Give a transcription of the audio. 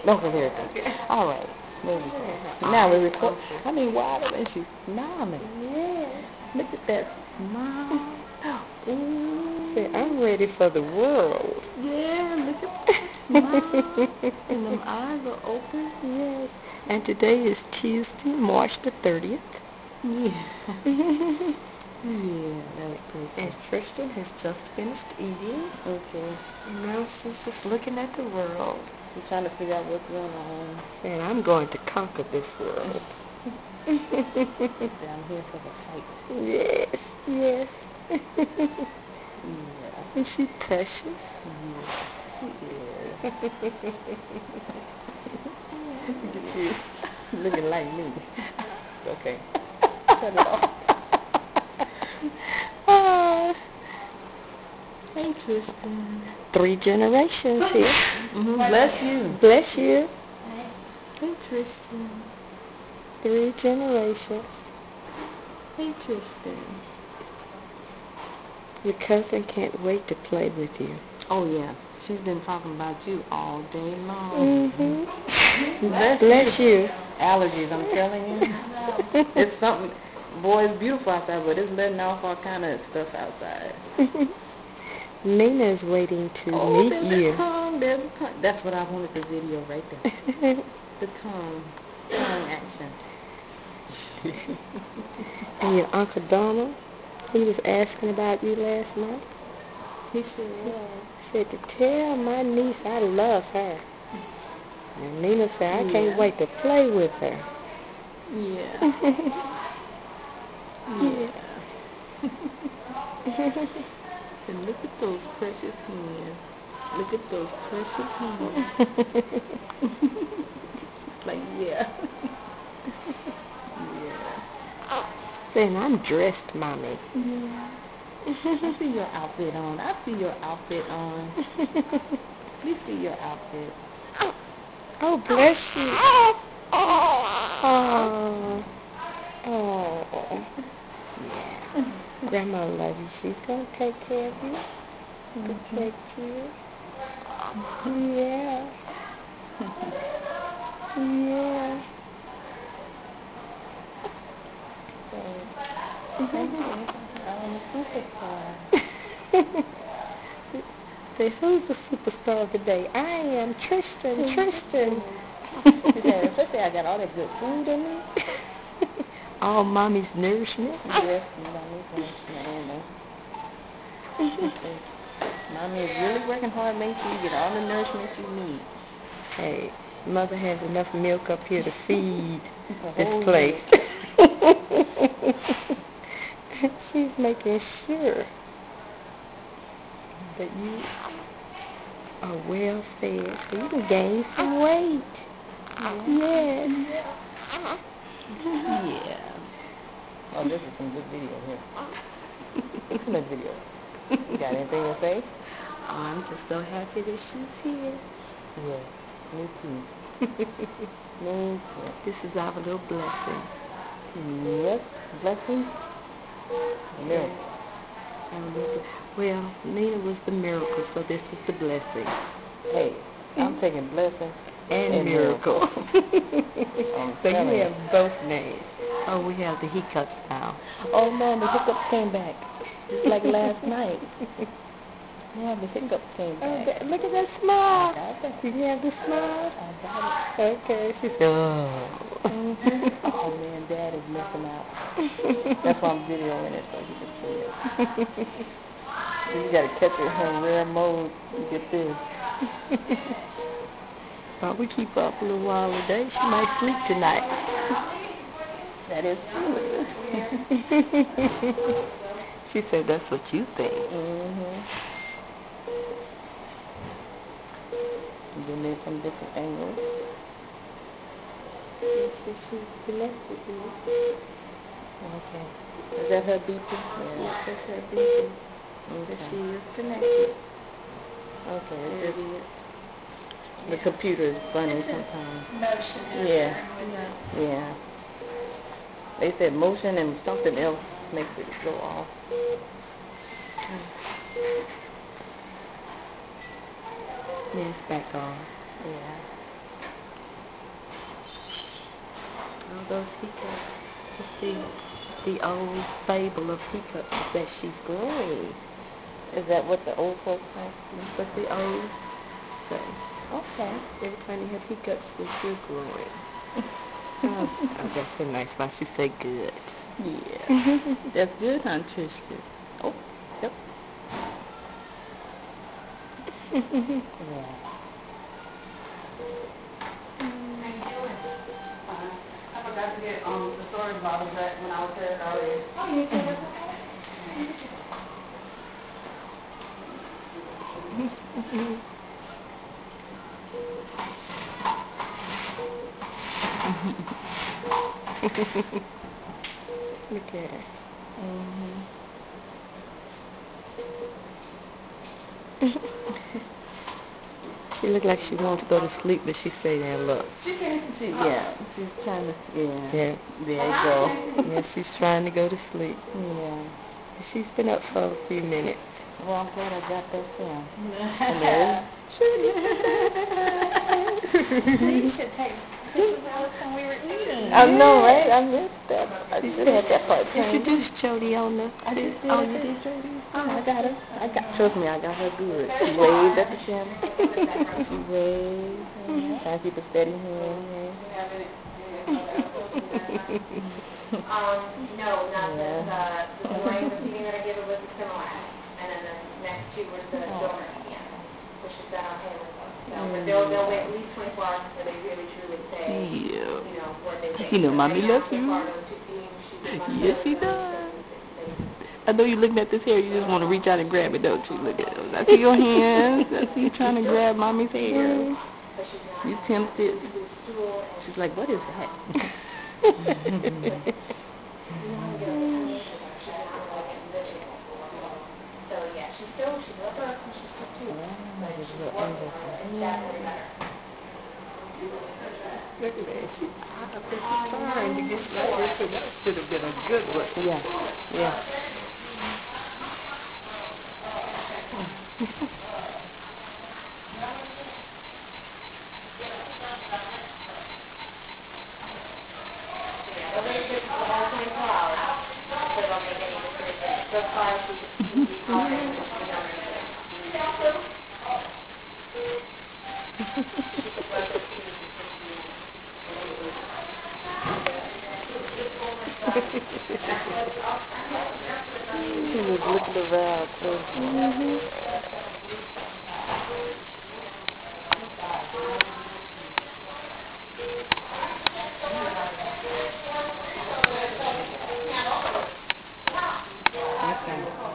Okay, there it is. All right. There we go. Now we record. I mean, wow, and she's smiling. Yeah. Look at that smile. Ooh. Say, I'm ready for the world. Yeah, look at that smile. And them eyes are open. Yes. And today is Tuesday, March the 30th. Yeah. Yeah, that's pretty. And Tristan has just finished eating. Okay. And now she's just looking at the world. I'm trying to figure out what's going on. And I'm going to conquer this world. I'm here for the fight. Yes, yes. Yeah. Is she precious? Yeah, she is. Look at you. Looking like me. Okay. Cut it off. Hey, Tristan. 3 generations here. Bless you. Bless you. Hey, Tristan. 3 generations. Hey, Tristan. Your cousin can't wait to play with you. Oh, yeah. She's been talking about you all day long. Bless you. Allergies, I'm telling you. It's something. Boy, it's beautiful outside, but it's letting off all kind of stuff outside. Nina is waiting to meet you. The tongue, there's the tongue. That's what I wanted the video right there. The tongue action. And your Uncle Donald, he was asking about you last night. He sure was. Said to tell my niece I love her. And Nina said, I can't wait to play with her. Yeah. Yeah. And look at those precious hands. Look at those precious hands. She's like, yeah. Yeah. Saying, I'm dressed, Mommy. Yeah. I see your outfit on. I see your outfit on. Let me see your outfit. Oh, bless you. Oh. Oh. Yeah. Grandma loves you. She's going to take care of you. Protect you. Yeah. Yeah. I'm a superstar. Say, who's the superstar of the day? I am Tristan. Tristan. Especially I got all that good food in me. All Mommy's nourishment. Yes, Mommy's nourishment. Mommy is really working hard to make sure you get all the nourishment you need. Hey, Mother has enough milk up here to feed this place. She's making sure that you are well fed so you can gain some weight. Yes. Yeah. Oh, this is some good video here. Excellent video. You got anything to say? Oh, I'm just so happy that she's here. Yeah, me too. Me too. This is our little blessing. Yes, blessing. Miracle. Well, Nina was the miracle, so this is the blessing. Hey, I'm taking blessing and miracle. So you have both names. Oh, we have the hiccups now. Oh no, the hiccups came back. Just like last night. Yeah, the hiccups came back. Look at that smile. I got it. Did you have the smile? I got it. Okay, she said, oh. Oh man, Dad is missing out. That's why I'm videoing it so you can see it. You gotta catch it in rare mode to get this. Well, we keep her up a little while today. She might sleep tonight. That is true. She said that's what you think. Then there's some different angles. She's connected here. Okay. Is that her beeping? Yeah, that's her beeping. Okay. She is connected. Okay, it's There just it is. the computer is funny sometimes. Motion. Yeah. They said motion and something else makes it go off. Yeah, it's back on. Yeah. those hiccups. Let's see. The old fable of hiccups is that she's growing. Is that what the old folks say? That's what the old say. Okay. Every time you have hiccups, that you're growing. Oh, that's so nice. Why she say good? Yeah. That's good, huh, Tristan? Oh, yep. Yeah. I forgot to get the storage bottles back when I was here earlier. Oh, you think that's Look at her. She look like she wants to go to sleep, but she stay there and look. She's trying to, yeah. Yeah. There you go. Yeah, she's trying to go to sleep. Yeah. She's been up for a few minutes. Well, I'm glad I got that film. You should take pictures of us when we were eating. I know, right? I missed that. I should have had that part. Introduce Jody on the... I just did. Oh, you did? Oh, I got her. Trust me, I got her good. She waved at the camera. She waved. Trying to keep a steady hand. No, not the morning feeding that I give her was the Similac, and then the next two were the donor again. So she's done okay with those. So, but they'll wait at least 24 hours before they really truly say, Yeah. you know, what they think. You know, Mommy Right now, loves so you. far, those two feedings, she's been much Yes, better she with those. does. I know you're looking at this hair. You just want to reach out and grab it, don't you? Look at it. I see your hands. I see you trying to grab Mommy's hair. You tempted. She's like, what is that? So yeah, she's up there, she's still cute, but she's working on it. It's definitely better. Look at that. She's trying to get ready, so that should have been a good one. Yeah. Yeah. He was looking around too. Okay.